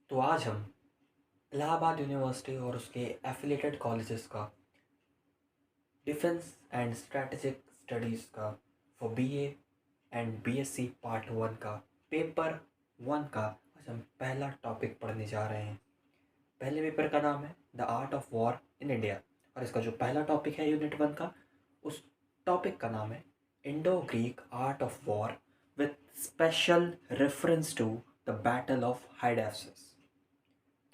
तो आज हम इलाहाबाद यूनिवर्सिटी और उसके एफिलेटेड कॉलेजेस का डिफेंस एंड स्ट्रेटेजिक स्टडीज़ का for BA and BSc part one का पेपर वन का आज हम पहला टॉपिक पढ़ने जा रहे हैं। पहले पेपर का नाम है the art of war in India और इसका जो पहला टॉपिक है यूनिट वन का, उस टॉपिक का नाम है Indo Greek art of war with special reference to the battle of Hydaspes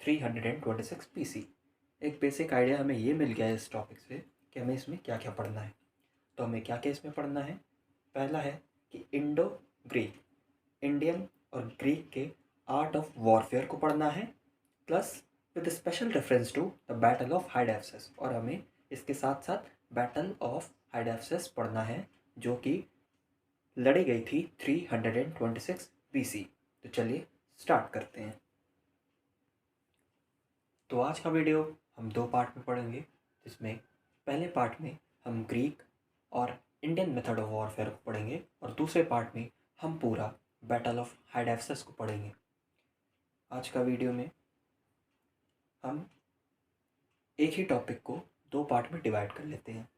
326 BC. एक बेसिक आइडिया हमें ये मिल गया है इस टॉपिक से कि हमें इसमें क्या क्या पढ़ना है। तो हमें क्या क्या इसमें पढ़ना है। पहला है कि इंडो ग्रीक, इंडियन और ग्रीक के आर्ट ऑफ वॉरफेयर को पढ़ना है, plus with special reference to the battle of Hydaspes, और हमें इसके साथ साथ बैटल ऑफ हाइडेप्सिस पढ़ना है जो कि लड़ी गई थी 326 बीसी। तो चलिए स्टार्ट करते हैं। तो आज का वीडियो हम दो पार्ट में पढ़ेंगे, जिसमें पहले पार्ट में हम ग्रीक और इंडियन मेथड ऑफ वॉरफेयर को पढ़ेंगे और दूसरे पार्ट में हम पूरा बैटल ऑफ हाइडेप्सिस को पढ़ेंगे। आज का वीडियो में हम एक ही टॉपिक को दो पार्ट में डिवाइड कर लेते हैं।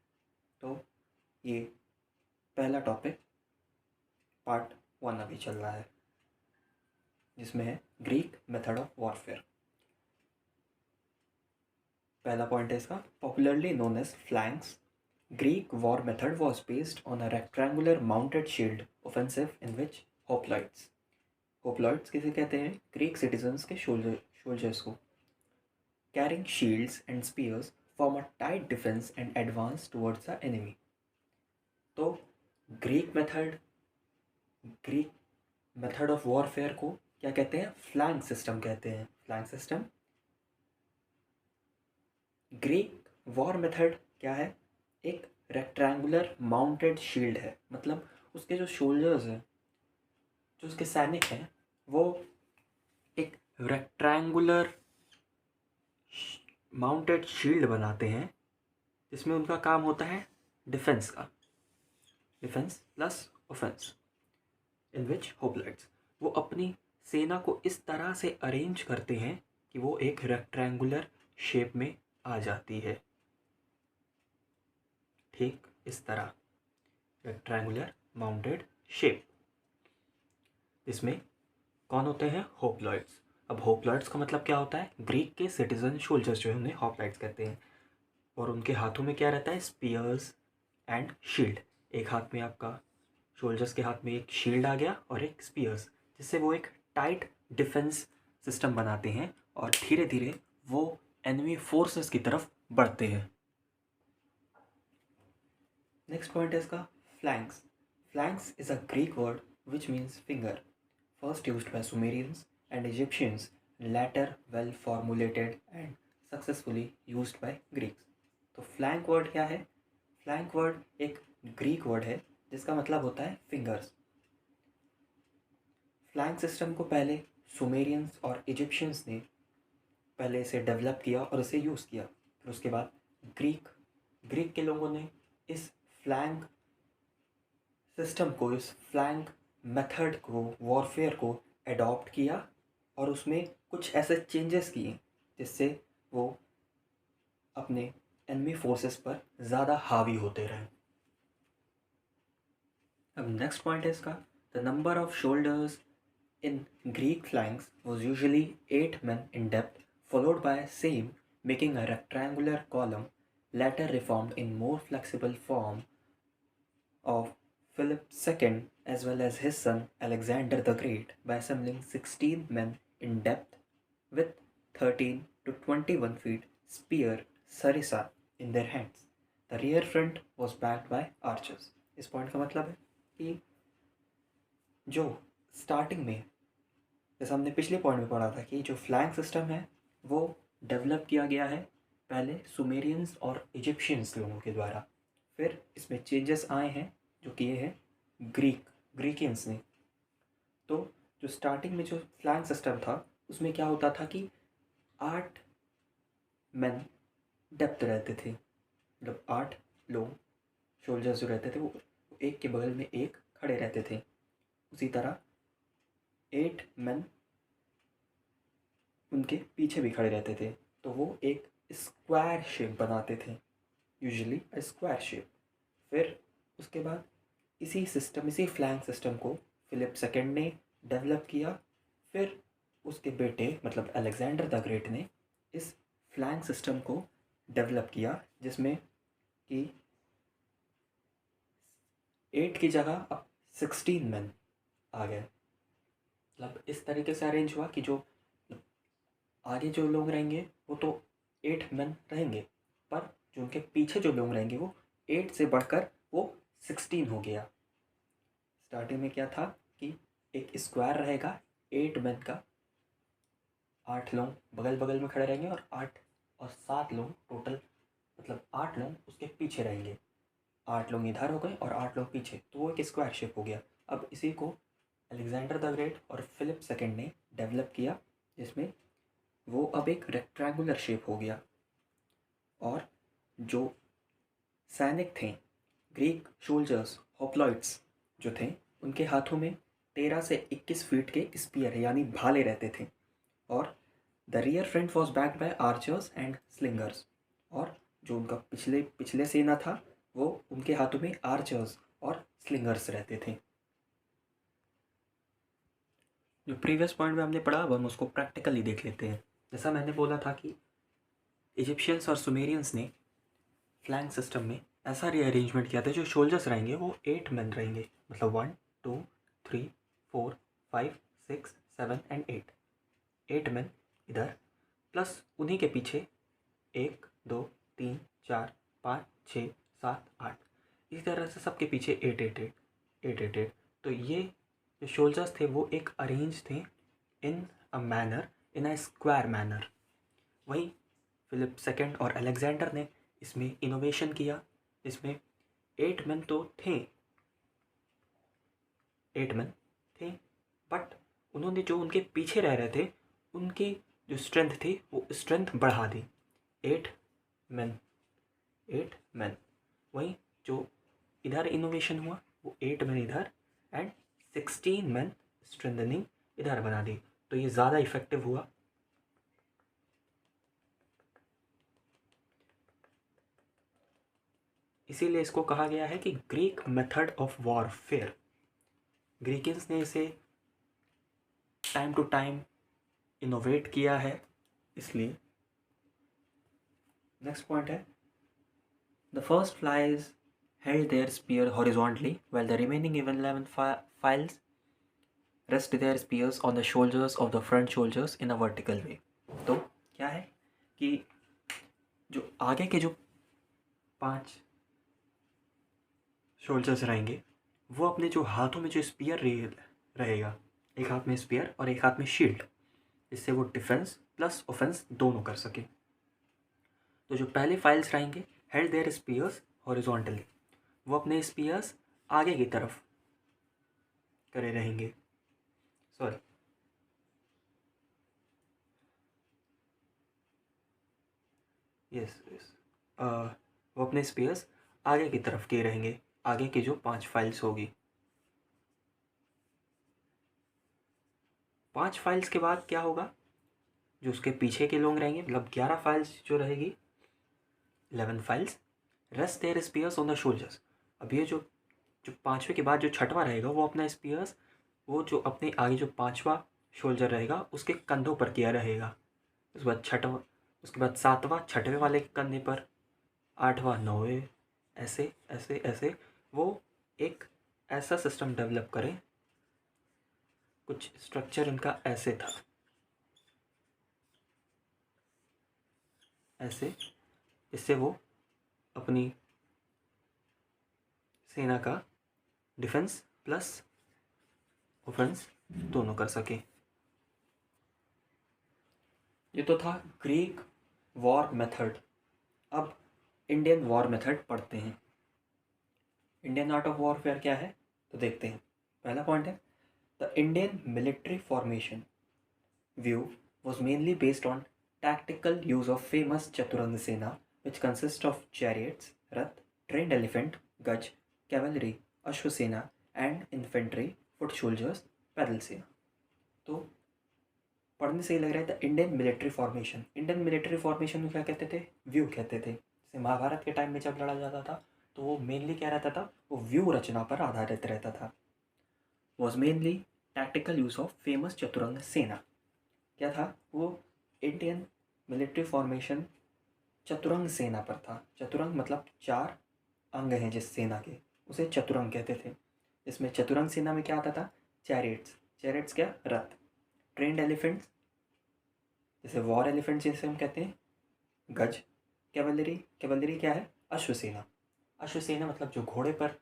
तो ये पहला टॉपिक पार्ट वन अभी चल रहा है, जिसमें है ग्रीक मेथड ऑफ वॉरफेयर। पहला पॉइंट है इसका, popularly known as phalanx, Greek war method was based on a rectangular mounted shield offensive in which hoplites किसे कहते हैं, ग्रीक सिटीजन्स के सोल्जर्स को, carrying shields and spears form a tight defense and advance towards the enemy। तो Greek method of warfare को क्या कहते हैं, फ्लैंक सिस्टम कहते हैं। Flank system, Greek war method क्या है, एक रेक्टेंगुलर माउंटेड शील्ड है, मतलब उसके जो सोल्जर्स हैं, जो उसके सैनिक हैं, वो एक रेक्टेंगुलर माउंटेड शील्ड बनाते हैं, जिसमें उनका काम होता है डिफेंस का, डिफेंस प्लस ऑफेंस, इन विच होप्लाइट्स, वो अपनी सेना को इस तरह से अरेंज करते हैं कि वो एक रेक्टेंगुलर शेप में आ जाती है। ठीक इस तरह रेक्टेंगुलर माउंटेड शेप, इसमें कौन होते हैं, होप्लॉइड्स। अब होप्लॉइड्स का मतलब क्या होता है, ग्रीक के सिटीजन सोल्जर्स जो है उन्हें होप्लॉइड्स कहते हैं, और उनके हाथों में क्या रहता है, स्पीयर्स एंड शील्ड। एक हाथ में आपका सोल्जर्स के हाथ में एक शील्ड आ गया और एक स्पीयर्स, जिससे वो एक टाइट डिफेंस सिस्टम बनाते हैं और धीरे धीरे वो एनिमी फोर्सेस की तरफ बढ़ते हैं। नेक्स्ट पॉइंट है इसका, flanks. Flanks is a Greek word which means finger, first used by Sumerians and Egyptians, later well formulated and successfully used by Greeks। तो फ्लैंक वर्ड क्या है, फ्लैंक वर्ड एक ग्रीक वर्ड है जिसका मतलब होता है फिंगर्स। फ्लैंक सिस्टम को पहले सुमेरियंस और इजिप्शियंस ने पहले इसे डेवलप किया और इसे यूज़ किया, फिर उसके बाद ग्रीक के लोगों ने इस फ्लैंक सिस्टम को, इस फ्लैंक मेथड को, वॉरफेयर को एडॉप्ट किया और उसमें कुछ ऐसे चेंजेस किए जिससे वो अपने एनिमी फोर्सेस पर ज़्यादा हावी होते रहे। अब नेक्स्ट पॉइंट है इसका, the number off shoulders in Greek flanks was usually 8 men in depth, followed by same making a rectangular column, later reformed in more flexible form of Philip II as well as his son Alexander the Great by assembling 16 men in depth with 13 to 21 feet spear sarissa in their hands. The rear front was backed by archers। इस point का मतलब है कि जो starting में, जैसे हमने पिछले पॉइंट में पढ़ा था कि जो फ्लैंक सिस्टम है वो डेवलप किया गया है पहले सुमेरियंस और इजिप्शियंस लोगों के द्वारा, फिर इसमें चेंजेस आए हैं जो किए हैं ग्रीकियंस ने। तो जो स्टार्टिंग में जो फ्लैंक सिस्टम था उसमें क्या होता था कि 8 मैन डेप्थ रहते थे, मतलब 8 लोग सोल्जर्स जो रहते थे वो एक के बगल में एक खड़े रहते थे। उसी तरह 8 मैन उनके पीछे भी खड़े रहते थे, तो वो एक स्क्वायर शेप बनाते थे, यूजुअली अ स्क्वायर शेप। फिर उसके बाद इसी फ्लैंक सिस्टम को फिलिप सेकंड ने डेवलप किया। फिर उसके बेटे मतलब अलेक्जेंडर द ग्रेट ने इस फ्लैंक सिस्टम को डेवलप किया, जिसमें कि 8 की जगह अब 16 मैन आ गए। मतलब इस तरीके से अरेंज हुआ कि जो आगे जो लोग रहेंगे वो तो 8 मैन रहेंगे, पर जो उनके पीछे जो लोग रहेंगे वो 8 से बढ़कर वो 16 हो गया। स्टार्टिंग में क्या था कि एक स्क्वायर रहेगा 8 मैन का, 8 लोग बगल बगल में खड़े रहेंगे और 8 और 7 लोग टोटल, मतलब 8 लोग उसके पीछे रहेंगे। 8 लोग इधर हो गए और 8 लोग पीछे, तो वो एक स्क्वायर शेप हो गया। अब इसी को अलेक्जेंडर द ग्रेट और फिलिप सेकंड ने डेवलप किया, जिसमें वो अब एक रेक्टेंगुलर शेप हो गया। और जो सैनिक थे, ग्रीक सोल्जर्स, होप्लॉइड्स जो थे, उनके हाथों में 13 से 21 फीट के स्पीयर यानी भाले रहते थे। और the rear front was backed by archers and slingers. और जो उनका पिछले पिछले सेना था, वो उनके हाथों में आर्चर्स और स्लिंगर्स रहते थे। जो प्रीवियस पॉइंट में हमने पढ़ा, अब हम उसको प्रैक्टिकली देख लेते हैं। जैसा मैंने बोला था कि इजिप्शियंस और सुमेरियंस ने फ्लैंक सिस्टम में ऐसा रीअरेंजमेंट किया था, जो सोल्जर्स रहेंगे वो 8 मैन रहेंगे, मतलब 1 2 3 4 5 6 7 एंड 8 मैन इधर, प्लस उन्हीं के पीछे 1 2 3 4 5 6 7 8, इसी तरह से सबके पीछे 8 8 8 8 8 8। तो ये जो सोल्जर्स थे वो एक अरेंज थे in a manner, in a square manner. वहीं फिलिप सेकंड और अलेक्जेंडर ने इसमें इनोवेशन किया। इसमें 8 मैन तो थे, 8 मैन थे, बट उन्होंने जो उनके पीछे रह रहे थे उनकी जो स्ट्रेंथ थी वो स्ट्रेंथ बढ़ा दी। 8 मैन, 8 मैन। वहीं जो इधर इनोवेशन हुआ वो 8 मैन इधर एंड 16 मैन स्ट्रेंथनिंग इधर बना दी, तो ये ज़्यादा इफेक्टिव हुआ। इसीलिए इसको कहा गया है कि ग्रीक मेथड ऑफ वॉरफेयर। ग्रीकियंस ने इसे टाइम टू टाइम इनोवेट किया है, इसलिए। नेक्स्ट पॉइंट है, the first flies held their spear horizontally while the remaining 11 files rest their spears on the shoulders of the front soldiers in a vertical way। तो क्या है कि जो आगे के जो 5 सोल्जर्स रहेंगे वो अपने जो हाथों में जो स्पीयर रहेगा, एक हाथ में स्पीयर और एक हाथ में शील्ड, इससे वो डिफेंस प्लस ऑफेंस दोनों कर सके। तो जो पहले फाइल्स रहेंगे हेल्ड देयर स्पीयर्स हॉरिजॉन्टली, वो अपने स्पीयर्स आगे की तरफ करे रहेंगे, सॉरी यस यस, वो अपने स्पीयर्स आगे की तरफ किए रहेंगे, आगे की जो 5 फाइल्स होगी। 5 फाइल्स के बाद क्या होगा, जो उसके पीछे के लोग रहेंगे, मतलब 11 फाइल्स जो रहेगी, 11 files rest their spears on the shoulders. अब ये जो जो पाँचवें के बाद जो छठवां रहेगा वो अपना स्पीयर्स, वो जो अपने आगे जो 5वां शोल्जर रहेगा उसके कंधों पर किया रहेगा। उसके बाद छठवां, उसके बाद 7वां 6वें वाले के कंधे पर, 8वां 9वें, ऐसे ऐसे ऐसे वो एक ऐसा सिस्टम डेवलप करें। कुछ स्ट्रक्चर इनका ऐसे था, ऐसे, इससे वो अपनी सेना का डिफेंस प्लस ऑफेंस दोनों कर सके। ये तो था ग्रीक वॉर मेथड। अब इंडियन वॉर मेथड पढ़ते हैं। इंडियन आर्ट ऑफ वॉरफेयर क्या है तो देखते हैं। पहला पॉइंट है, the Indian military formation view was mainly based on tactical use of famous Chaturanga Sena, which consists of chariots, rath, trained elephant, gaj, cavalry, Ashwasena, and infantry, foot soldiers, पैदल सेना। तो पढ़ने से ही लग रहा है the Indian military formation. Indian military formation को क्या कहते थे? व्यू कहते थे। जैसे महाभारत के टाइम में जब लड़ा जाता था तो वो मेनली क्या रहता था? वो व्यू रचना पर आधारित रहता था। Was mainly tactical use of famous chaturanga sena. क्या था वो? इंडियन मिलिट्री फॉर्मेशन चतुरंग सेना पर था। चतुरंग मतलब 4 अंग हैं जिस सेना के, उसे चतुरंग कहते थे। इसमें चतुरंग सेना में क्या आता था? चैरियट्स। चैरियट्स क्या? रथ। ट्रेंड एलिफेंट्स, जैसे वॉर एलिफेंट्स जैसे हम कहते हैं, गज। कैवलरी, कैवलरी क्या है? अश्वसेना। अश्वसेना मतलब जो घोड़े पर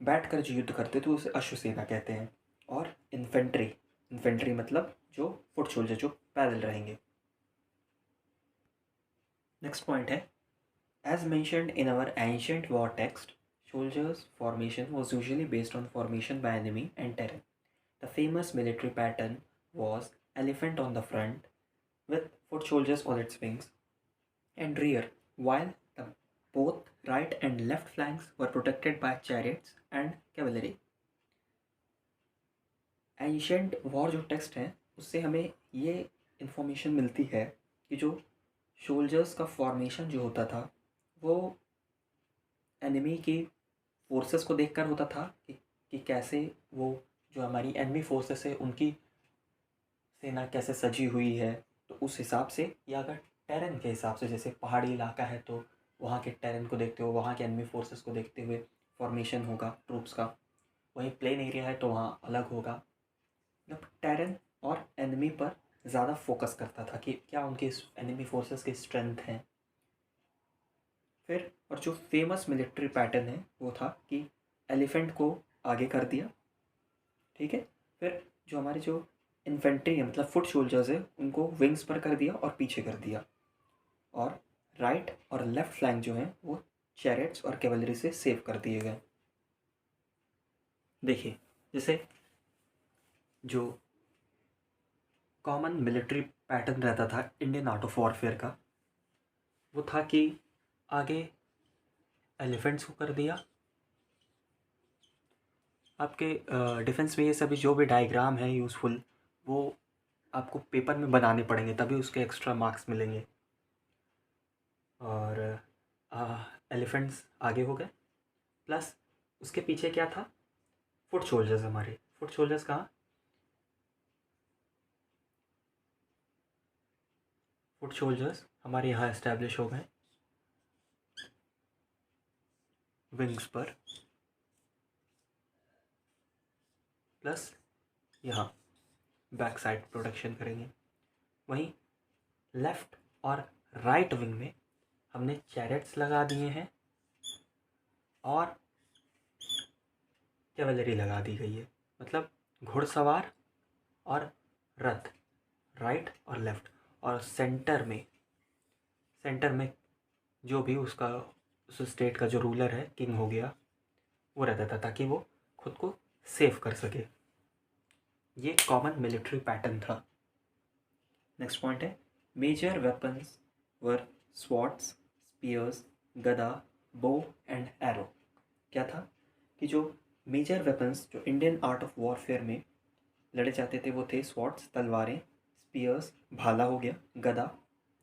बैठ कर जो युद्ध करते थे उसे अश्वसेना कहते हैं। और इन्फेंट्री, इन्फेंट्री मतलब जो फुट सोल्जर, जो पैदल रहेंगे। नेक्स्ट पॉइंट है, as mentioned in our ancient war text, soldiers formation was usually based on formation by enemy and terrain. The famous military pattern was elephant on the front with foot soldiers on its wings and rear, while the both right and left flanks were protected by chariots and cavalry. Ancient war जो text है उससे हमें ये information मिलती है कि जो soldiers का फॉर्मेशन जो होता था वो एनिमी की फोर्सेस को देखकर होता था कि कैसे वो जो हमारी एनिमी फोर्सेस है उनकी सेना कैसे सजी हुई है, तो उस हिसाब से, या अगर टेरेन के हिसाब से, जैसे पहाड़ी इलाका है तो वहाँ के टेरेन को देखते हुए, वहाँ के एनिमी फोर्सेस को देखते हुए फॉर्मेशन होगा ट्रूप्स का। वहीं प्लेन एरिया है तो वहाँ अलग होगा। मतलब टेरेन और एनिमी पर ज़्यादा फोकस करता था कि क्या उनकी एनिमी फोर्सेस की स्ट्रेंथ है। फिर और जो फेमस मिलिट्री पैटर्न है वो था कि एलिफेंट को आगे कर दिया, ठीक है। फिर जो हमारे जो इन्फेंट्री है मतलब फुट सोल्जर्स है उनको विंग्स पर कर दिया और पीछे कर दिया। और राइट और लेफ्ट फ्लैंक जो है वो चैरियट्स और कैवलरी से सेव कर दिए गए। देखिए, जैसे जो कॉमन मिलिट्री पैटर्न रहता था इंडियन आर्ट ऑफ वॉरफेयर का, वो था कि आगे एलिफेंट्स को कर दिया। आपके डिफेंस में ये सभी जो भी डायग्राम है यूज़फुल, वो आपको पेपर में बनाने पड़ेंगे तभी उसके एक्स्ट्रा मार्क्स मिलेंगे। और एलिफेंट्स आगे हो गए, प्लस उसके पीछे क्या था? Foot soldiers. हमारे फुट सोल्जर्स कहाँ? फुट सोल्जर्स हमारे यहाँ इस्टेब्लिश हो गए विंग्स पर, प्लस यहाँ बैक साइड प्रोटेक्शन करेंगे। वहीं लेफ्ट और राइट विंग में हमने चैरियट्स लगा दिए हैं और कैवलरी लगा दी गई है। मतलब घुड़सवार और रथ, राइट और लेफ्ट। और सेंटर में जो भी उसका उस स्टेट का जो रूलर है, किंग हो गया, वो रहता था ताकि वो खुद को सेव कर सके। ये कॉमन मिलिट्री पैटर्न था। नेक्स्ट पॉइंट है, मेजर वेपन्स वर स्वॉर्ड्स, स्पीयर्स, गदा, बो एंड एरो। क्या था कि जो मेजर वेपन्स जो इंडियन आर्ट ऑफ वॉरफेयर में लड़े जाते थे वो थे स्वॉर्ड्स, तलवारें, स्पीयर्स, भाला हो गया, गदा,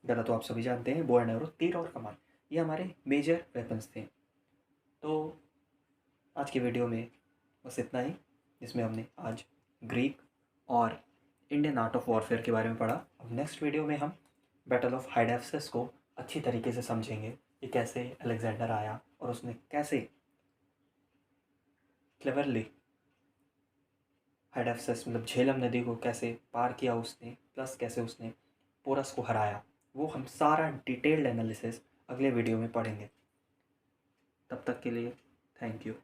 गदा तो आप सभी जानते हैं, बो एंड एरो, तीर और कमान, ये हमारे मेजर वेपन्स थे। तो आज की वीडियो में बस इतना ही, जिसमें हमने आज ग्रीक और इंडियन आर्ट ऑफ वॉरफेयर के बारे में पढ़ा। अब नेक्स्ट वीडियो में हम बैटल ऑफ हाइडेप्सस को अच्छी तरीके से समझेंगे कि कैसे अलेक्जेंडर आया और उसने कैसे क्लेवरली हाइडेप्सस मतलब झेलम नदी को कैसे पार किया उसने, प्लस कैसे उसने पोरस को हराया, वो हम सारा डिटेल्ड एनालिसिस अगले वीडियो में पढ़ेंगे। तब तक के लिए थैंक यू।